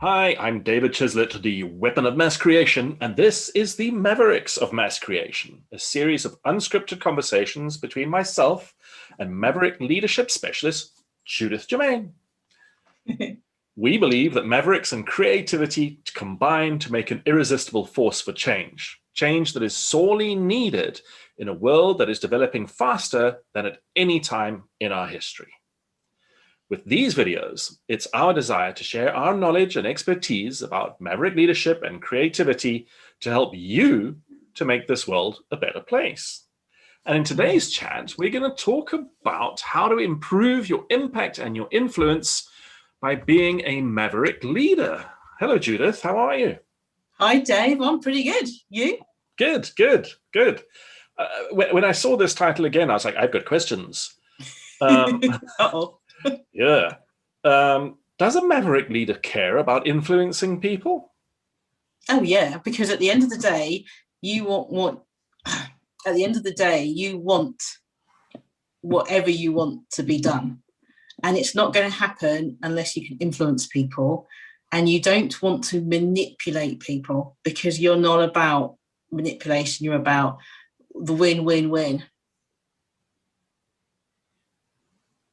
Hi, I'm David Chislett, the weapon of mass creation, and this is the Mavericks of Mass Creation, a series of unscripted conversations between myself and Maverick leadership specialist Judith Germain. We believe that Mavericks and creativity combine to make an irresistible force for change, change that is sorely needed in a world that is developing faster than at any time in our history. With these videos, it's our desire to share our knowledge and expertise about Maverick leadership and creativity to help you to make this world a better place. And in today's chat, we're going to talk about how to improve your impact and your influence by being a Maverick leader. Hello, Judith. How are you? Hi, Dave. I'm pretty good. You? Good, good, good. When I saw this title again, I was like, I've got questions. Uh-oh. Yeah. Does a Maverick leader care about influencing people? Oh, yeah, because at the end of the day, you want whatever you want to be done. And it's not going to happen unless you can influence people. And you don't want to manipulate people because you're not about manipulation. You're about the win-win-win.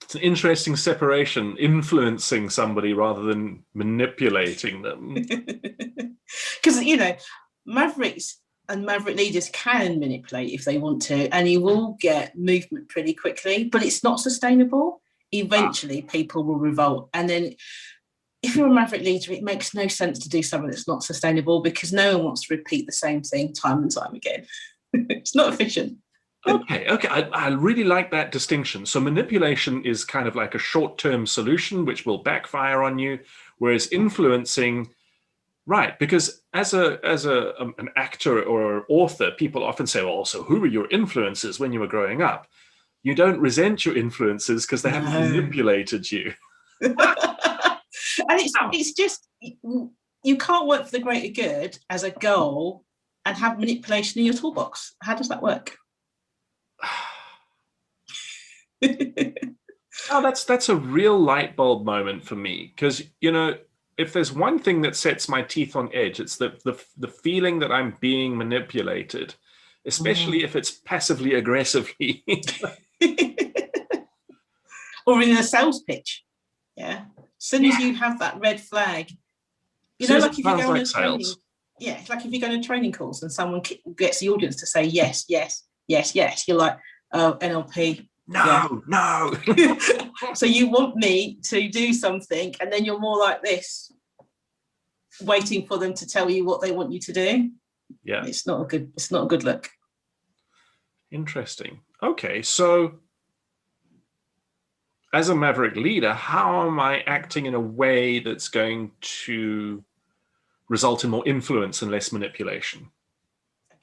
It's an interesting separation, influencing somebody rather than manipulating them. Because, Mavericks and Maverick leaders can manipulate if they want to, and you will get movement pretty quickly, but it's not sustainable. Eventually, people will revolt. And then if you're a Maverick leader, it makes no sense to do something that's not sustainable because no one wants to repeat the same thing time and time again. It's not efficient. Okay. I really like that distinction. So manipulation is kind of like a short-term solution, which will backfire on you, whereas influencing, right? Because as an actor or author, people often say, "Well, so who were your influences when you were growing up?" You don't resent your influences because they haven't manipulated you. And it's just you can't work for the greater good as a goal and have manipulation in your toolbox. How does that work? Oh, that's a real light bulb moment for me, because if there's one thing that sets my teeth on edge, it's the feeling that I'm being manipulated, especially if it's passively aggressively. Or in a sales pitch. Yeah. As soon as you have that red flag, like if you go on a training, it's like if you go to a training course and someone gets the audience to say yes, yes, yes, yes, you're like, oh, NLP. No. So you want me to do something, and then you're more like this, waiting for them to tell you what they want you to do. Yeah. It's not a good look. Interesting. Okay, so as a Maverick leader, how am I acting in a way that's going to result in more influence and less manipulation?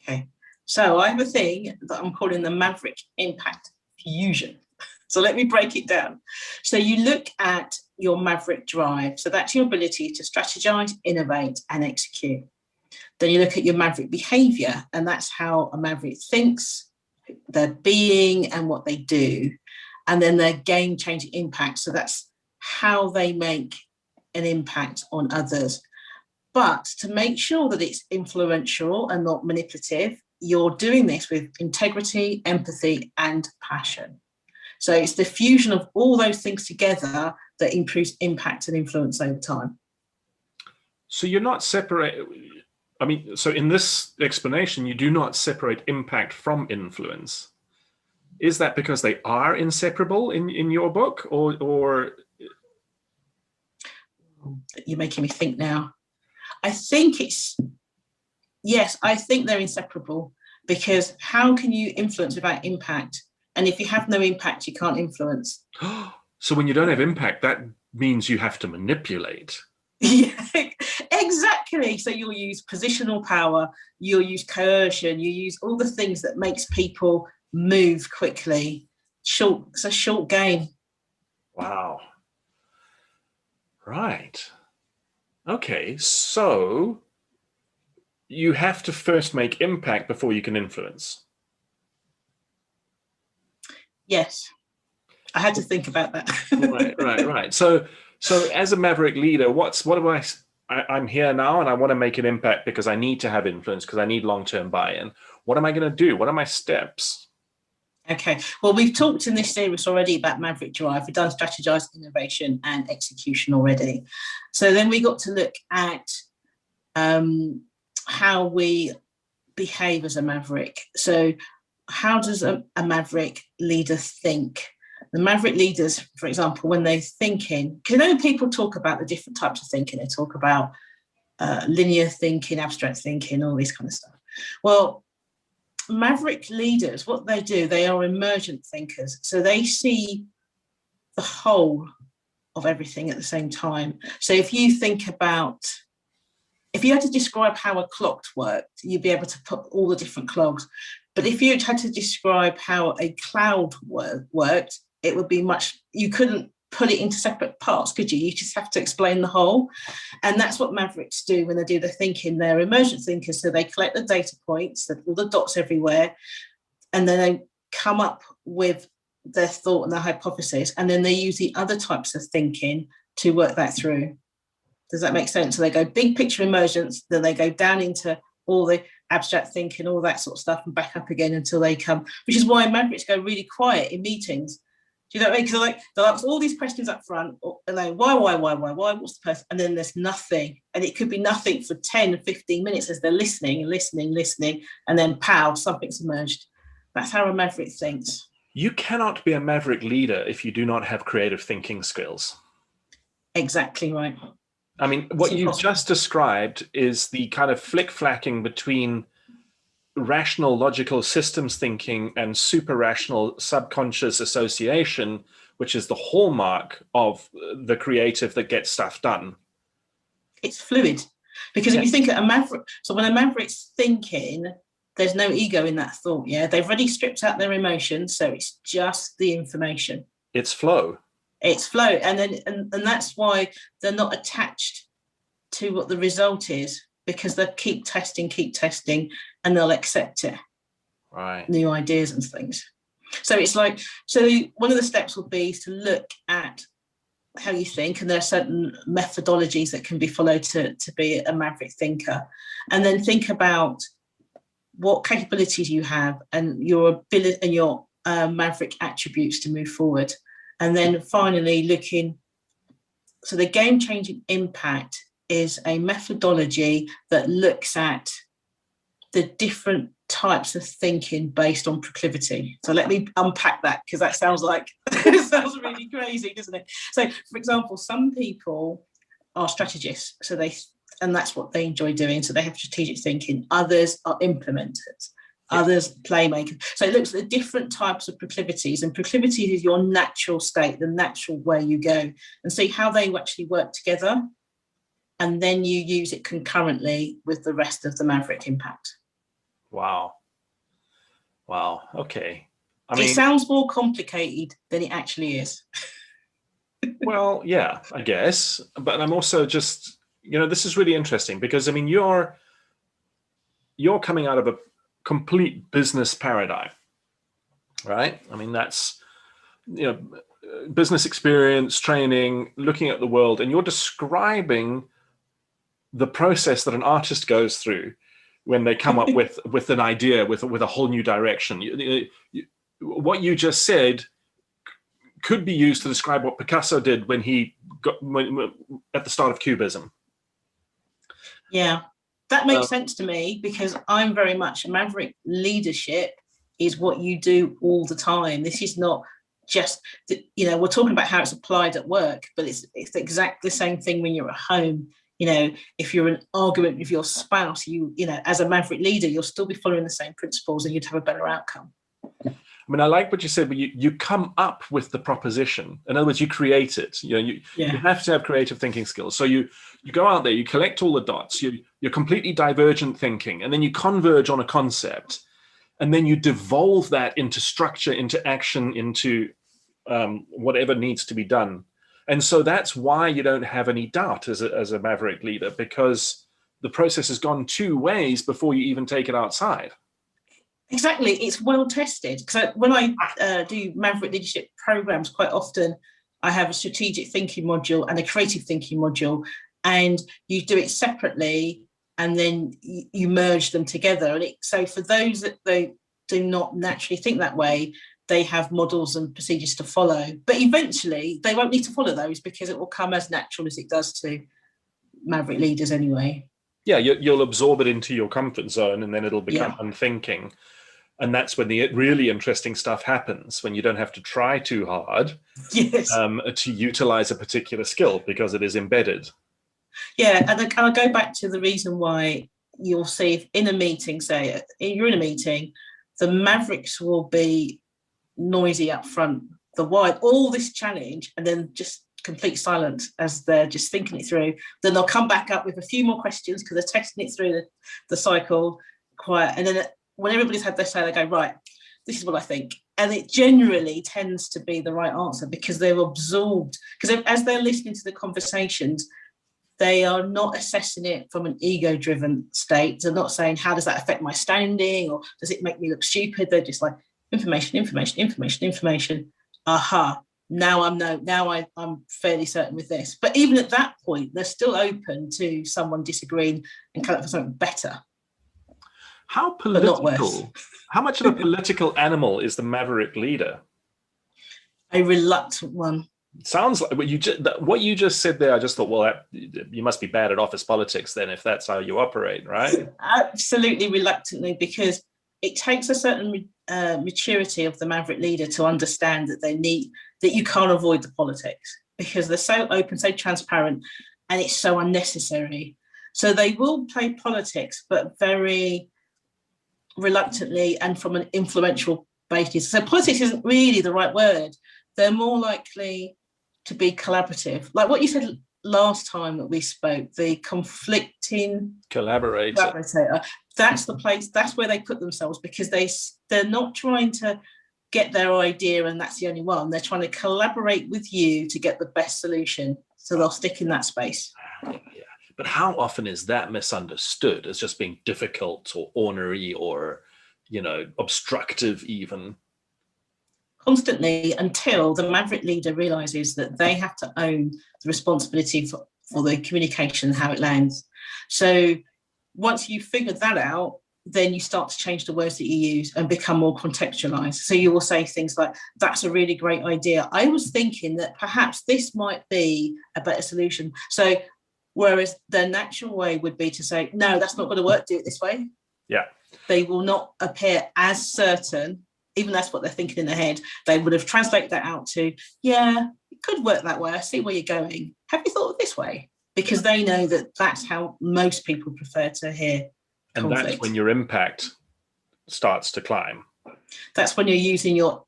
Okay, so I have a thing that I'm calling the Maverick Impact Fusion. So let me break it down. So you look at your Maverick drive. So that's your ability to strategize, innovate, and execute. Then you look at your Maverick behavior, and that's how a Maverick thinks, their being, and what they do. And then their game-changing impact. So that's how they make an impact on others. But to make sure that it's influential and not manipulative, you're doing this with integrity, empathy, and passion. So it's the fusion of all those things together that improves impact and influence over time. So you're not separate. I mean, so in this explanation, you do not separate impact from influence. Is that because they are inseparable in your book, or? You're making me think now. I think yes, I think they're inseparable, because how can you influence without impact? And if you have no impact, you can't influence. So when you don't have impact, that means you have to manipulate. Yeah, exactly. So you'll use positional power, you'll use coercion, you use all the things that makes people move quickly. It's a short game. Wow. Right. Okay, so you have to first make impact before you can influence. Yes, I had to think about that. Right. So as a Maverick leader, what do I I'm here now and I want to make an impact because I need to have influence, because I need long-term buy-in. What am I going to do? What are my steps? Okay, well, we've talked in this series already about Maverick Drive. We've done strategized innovation and execution already. So then we got to look at how we behave as a Maverick. So how does a Maverick leader think? The Maverick leaders, for example, when they're thinking, because you know, people talk about the different types of thinking. They talk about linear thinking, abstract thinking, all this kind of stuff. Well, Maverick leaders, what they do, they are emergent thinkers. So they see the whole of everything at the same time. So if you think about, if you had to describe how a clock worked, you'd be able to put all the different clocks. But if you had to describe how a cloud worked, it would be much, you couldn't put it into separate parts, could you? You just have to explain the whole. And that's what Mavericks do when they do their thinking. They're emergent thinkers, so they collect the data points, all the dots everywhere, and then they come up with their thought and their hypothesis, and then they use the other types of thinking to work that through. Does that make sense? So they go big picture emergence, then they go down into all the abstract thinking, all that sort of stuff, and back up again until they come, which is why Mavericks go really quiet in meetings. Do you know what I mean? Because they'll ask all these questions up front, and then why, what's the person? And then there's nothing. And it could be nothing for 10, 15 minutes as they're listening, and then pow, something's emerged. That's how a Maverick thinks. You cannot be a Maverick leader if you do not have creative thinking skills. Exactly right. I mean, what you've just described is the kind of flick-flacking between rational logical systems thinking and super rational subconscious association, which is the hallmark of the creative that gets stuff done. It's fluid, because if you think of a Maverick, so when a Maverick's thinking, there's no ego in that thought. Yeah, they've already stripped out their emotions, so it's just the information. It's flow. It's flow, and then and that's why they're not attached to what the result is, because they'll keep testing, and they'll accept it. Right. New ideas and things. So it's like, so one of the steps would be to look at how you think, and there are certain methodologies that can be followed to be a Maverick thinker, and then think about what capabilities you have and your ability and your Maverick attributes to move forward. And then finally looking, so the game-changing impact is a methodology that looks at the different types of thinking based on proclivity. So let me unpack that, because that sounds like, it sounds really crazy, doesn't it? So for example, some people are strategists, so and that's what they enjoy doing. So they have strategic thinking. Others are implementers. Others playmakers. So it looks at the different types of proclivities, and proclivities is your natural state, the natural way you go, and see how they actually work together. And then you use it concurrently with the rest of the Maverick impact. Wow. Okay. I mean, it sounds more complicated than it actually is. Well, yeah, I guess. But I'm also just, this is really interesting, because I mean, you're coming out of a complete business paradigm, right? I mean, that's, business experience, training, looking at the world, and you're describing the process that an artist goes through when they come up with an idea, with a whole new direction. What you just said could be used to describe what Picasso did when at the start of Cubism. Yeah. That makes sense to me, because I'm very much Maverick leadership is what you do all the time. This is not just, we're talking about how it's applied at work, but it's exactly the same thing when you're at home. If you're in an argument with your spouse, as a Maverick leader, you'll still be following the same principles and you'd have a better outcome. I mean, I like what you said, but you come up with the proposition. In other words, you create it. You have to have creative thinking skills. So you go out there, you collect all the dots, you're completely divergent thinking, and then you converge on a concept, and then you devolve that into structure, into action, into whatever needs to be done. And so that's why you don't have any doubt as a Maverick leader, because the process has gone two ways before you even take it outside. Exactly, it's well tested. So when I do Maverick leadership programs, quite often I have a strategic thinking module and a creative thinking module, and you do it separately, and then you merge them together. And so for those that they do not naturally think that way, they have models and procedures to follow. But eventually they won't need to follow those because it will come as natural as it does to Maverick leaders anyway. Yeah, you'll absorb it into your comfort zone, and then it'll become Yeah. unthinking. And that's when the really interesting stuff happens, when you don't have to try too hard Yes. to utilize a particular skill because it is embedded. Yeah, and I'll go back to the reason why you'll see if in a meeting, say you're in a meeting, the Mavericks will be noisy up front, the wide, all this challenge, and then just complete silence as they're just thinking it through. Then they'll come back up with a few more questions because they're testing it through the cycle, quiet. And then when everybody's had their say, they go, right, this is what I think. And it generally tends to be the right answer because they're absorbed. Because as they're listening to the conversations, they are not assessing it from an ego-driven state. They're not saying, how does that affect my standing? Or does it make me look stupid? They're just like, information. Aha. Now I'm fairly certain with this. But even at that point, they're still open to someone disagreeing and coming up with something better. How But not worse. political? How much of a political animal is the Maverick leader? A reluctant one. Sounds like what you just said there. I just thought, well, you must be bad at office politics then, if that's how you operate, right? Absolutely reluctantly, because it takes a certain maturity of the Maverick leader to understand that you can't avoid the politics because they're so open, so transparent, and it's so unnecessary. So they will play politics, but very reluctantly and from an influential basis. So politics isn't really the right word. They're more likely to be collaborative. Like what you said last time that we spoke, the conflicting collaborator. That's the place, that's where they put themselves because they're not trying to get their idea and that's the only one. They're trying to collaborate with you to get the best solution. So they'll stick in that space. Yeah. But how often is that misunderstood as just being difficult or ornery or, obstructive even? Constantly, until the Maverick leader realizes that they have to own the responsibility for the communication and how it lands. So once you've figured that out, then you start to change the words that you use and become more contextualized. So you will say things like, that's a really great idea. I was thinking that perhaps this might be a better solution. So whereas the natural way would be to say, no, that's not going to work, do it this way. Yeah. They will not appear as certain, even that's what they're thinking in their head. They would have translated that out to, yeah, it could work that way. I see where you're going. Have you thought of this way? Because they know that that's how most people prefer to hear conflict. And that's when your impact starts to climb. That's when you're using your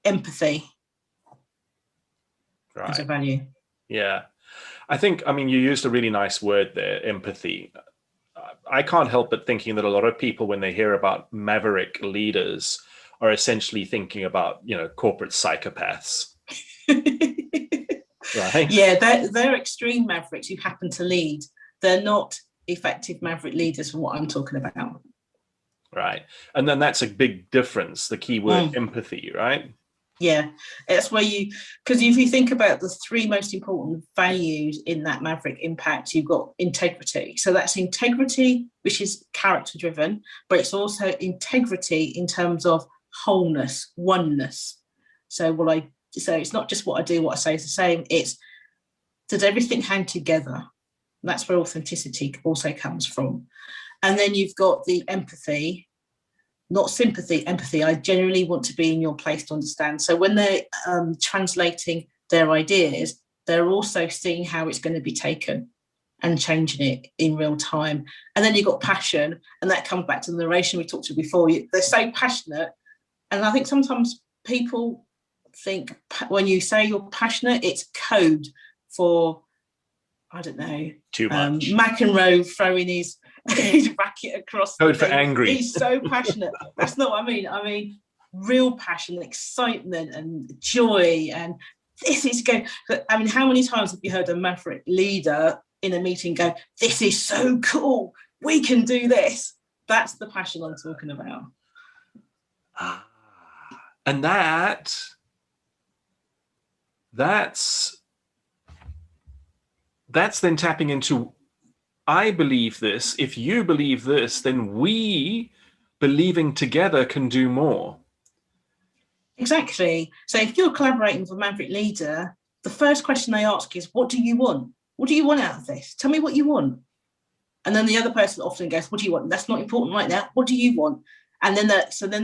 empathy as a value. Yeah. I think, you used a really nice word there, empathy. I can't help but thinking that a lot of people, when they hear about Maverick leaders, are essentially thinking about, corporate psychopaths. Right? Yeah, they're extreme Mavericks who happen to lead. They're not effective Maverick leaders from what I'm talking about. Right. And then that's a big difference, the key word empathy, right? Yeah, that's where because if you think about the three most important values in that Maverick impact, you've got integrity. So that's integrity, which is character driven, but it's also integrity in terms of wholeness, oneness. So it's not just what I do, what I say is the same. It's, does everything hang together? And that's where authenticity also comes from. And then you've got the empathy, not sympathy, empathy. I generally want to be in your place to understand. So when they're translating their ideas, they're also seeing how it's going to be taken and changing it in real time. And then you've got passion, and that comes back to the narration we talked to before. They're so passionate. And I think sometimes people think when you say you're passionate, it's code for, I don't know, too much. McEnroe throwing his racket across. Code for angry. He's so passionate. That's not what I mean. I mean, real passion, excitement, and joy. And this is going. I mean, how many times have you heard a Maverick leader in a meeting go, "This is so cool. We can do this." That's the passion I'm talking about. And that's that's then tapping into, I believe this. If you believe this, then we believing together can do more. Exactly. So if you're collaborating with a Maverick leader, the first question they ask is, what do you want? What do you want out of this? Tell me what you want. And then the other person often goes, what do you want? That's not important right now. What do you want? And then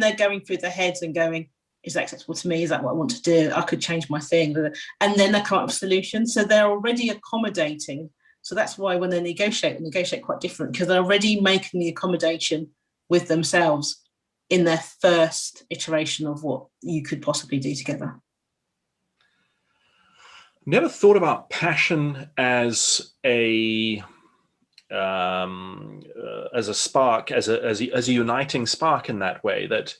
they're going through their heads and going, is that acceptable to me? Is that what I want to do? I could change my thing. And then they come up with solutions. So they're already accommodating. So that's why when they negotiate quite different, because they're already making the accommodation with themselves in their first iteration of what you could possibly do together. Never thought about passion as a spark, as a uniting spark in that way. That,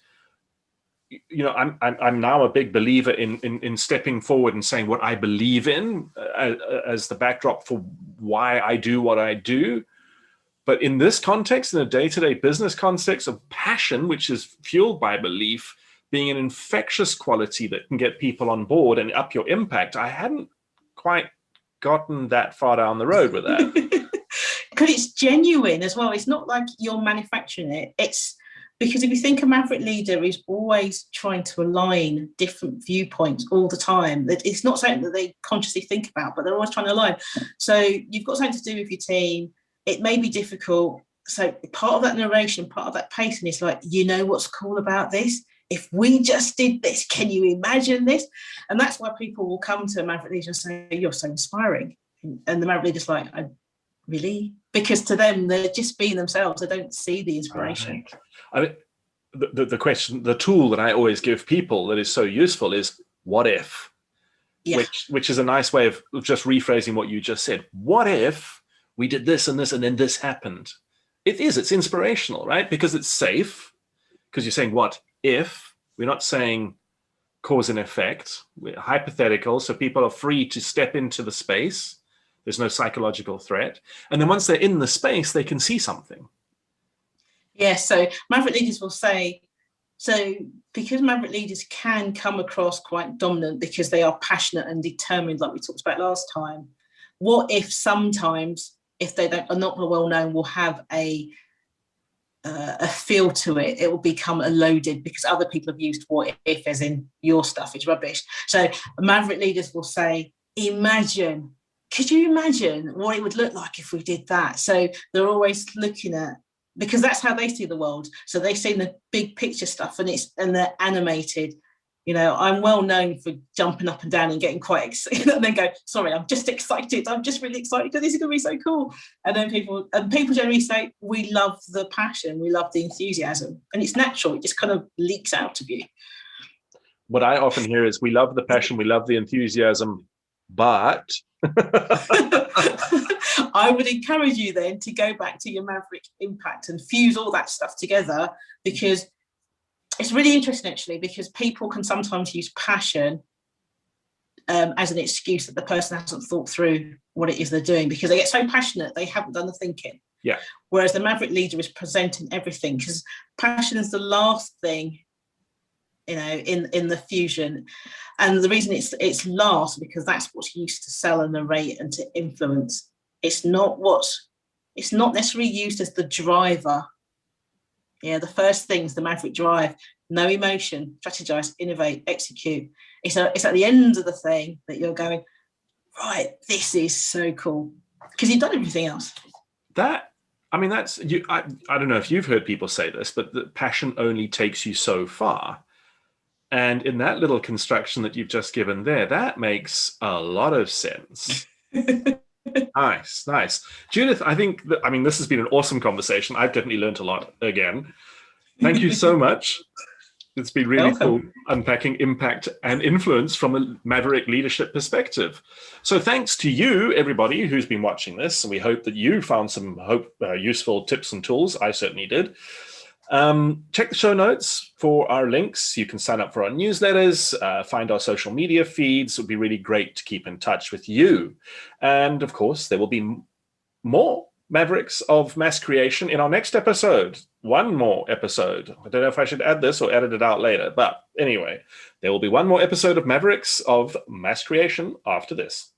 you know, I'm now a big believer in stepping forward and saying what I believe in as the backdrop for why I do what I do. But in this context, in a day-to-day business context, of passion, which is fueled by belief, being an infectious quality that can get people on board and up your impact, I hadn't quite gotten that far down the road with that. Because it's genuine as well. It's not like you're manufacturing it. It's because if you think a Maverick leader is always trying to align different viewpoints all the time, that it's not something that they consciously think about, but they're always trying to align. So you've got something to do with your team. It may be difficult. So part of that narration, part of that pacing is like, you know what's cool about this? If we just did this, can you imagine this? And that's why people will come to a Maverick Leader and say, you're so inspiring. And the Maverick Leader's like, really? Because to them, they're just being themselves. They don't see the inspiration. Right. I mean, the question, the tool that I always give people that is so useful is, what if? Yeah. Which is a nice way of just rephrasing what you just said. What if we did this and this, and then this happened? It's inspirational, right? Because it's safe, because you're saying, what if? We're not saying cause and effect. We're hypothetical, so people are free to step into the space. There's no psychological threat. And then once they're in the space, they can see something. Yeah, so Maverick Leaders will say, so because Maverick Leaders can come across quite dominant because they are passionate and determined, like we talked about last time, what if sometimes, if they are not well known, will have a feel to it, it will become a loaded, because other people have used what if as in your stuff is rubbish. So Maverick Leaders will say, imagine, could you imagine what it would look like if we did that? So they're always looking at, because that's how they see the world. So they've seen the big picture stuff and they're animated. You know, I'm well known for jumping up and down and getting quite excited and then go, sorry, I'm just excited. I'm just really excited because this is going to be so cool. And then people generally say, we love the passion. We love the enthusiasm. And it's natural. It just kind of leaks out of you. What I often hear is, we love the passion. We love the enthusiasm, but... I would encourage you then to go back to your Maverick impact and fuse all that stuff together, because it's really interesting actually, because people can sometimes use passion as an excuse that the person hasn't thought through what it is they're doing, because they get so passionate they haven't done the thinking. Yeah. Whereas the Maverick Leader is presenting everything, because passion is the last thing, you know, in the fusion. And the reason it's last, because that's what's used to sell and narrate and to influence. It's not necessarily used as the driver. Yeah, the first thing's the Maverick drive: no emotion, strategize, innovate, execute. It's at the end of the thing that you're going, right, this is so cool, because you've done everything else. That's you. I don't know if you've heard people say this, but the passion only takes you so far. And in that little construction that you've just given there, that makes a lot of sense. Nice. Judith, I think this has been an awesome conversation. I've definitely learned a lot again. Thank you so much. It's been really cool unpacking impact and influence from a Maverick leadership perspective. So thanks to you, everybody who's been watching this. And we hope that you found some useful tips and tools. I certainly did. Check the show notes for our links. You can sign up for our newsletters, find our social media feeds. It would be really great to keep in touch with you. And of course, there will be more Mavericks of Mass Creation in our next episode. One more episode. I don't know if I should add this or edit it out later. But anyway, there will be one more episode of Mavericks of Mass Creation after this.